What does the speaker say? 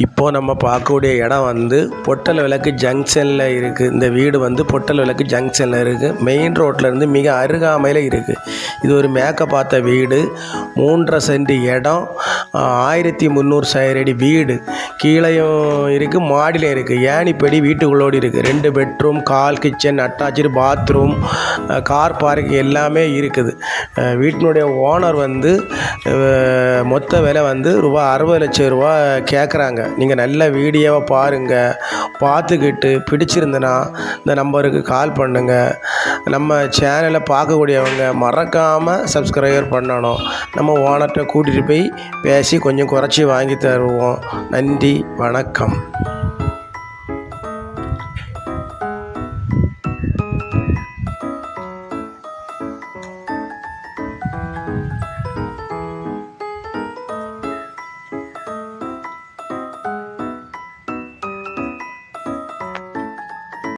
இப்போது நம்ம பார்க்கக்கூடிய இடம் வந்து பொட்டல் விளக்கு ஜங்ஷனில் இருக்குது. இந்த வீடு வந்து பொட்டல் விளக்கு ஜங்ஷனில் இருக்குது. மெயின் ரோட்லேருந்து மிக அருகாமையில் இருக்குது. இது ஒரு மேற்க பார்த்த வீடு. 3.5 சென்ட் இடம், 1300 சதுரடி வீடு. கீழேயும் இருக்குது, மாடியிலையும் இருக்குது. ஏணிப்படி வீட்டுக்குள்ளோடு இருக்குது. 2 bedroom, hall kitchen, attach bathroom, car park எல்லாமே இருக்குது. வீட்டினுடைய ஓனர் வந்து மொத்த விலை வந்து ரூபா 60 லட்சம் ரூபா கேட்குறாங்க. நீங்கள் நல்ல வீடியோவை பாருங்கள், பார்த்துக்கிட்டு பிடிச்சிருந்தனா இந்த நம்பருக்கு கால் பண்ணுங்கள். நம்ம சேனலை பார்க்கக்கூடியவங்க மறக்காமல் சப்ஸ்கிரைபர் பண்ணணும். நம்ம ஓனர்கிட்ட கூட்டிகிட்டு போய் பேசி கொஞ்சம் குறைச்சி வாங்கி தருவோம். நன்றி, வணக்கம்.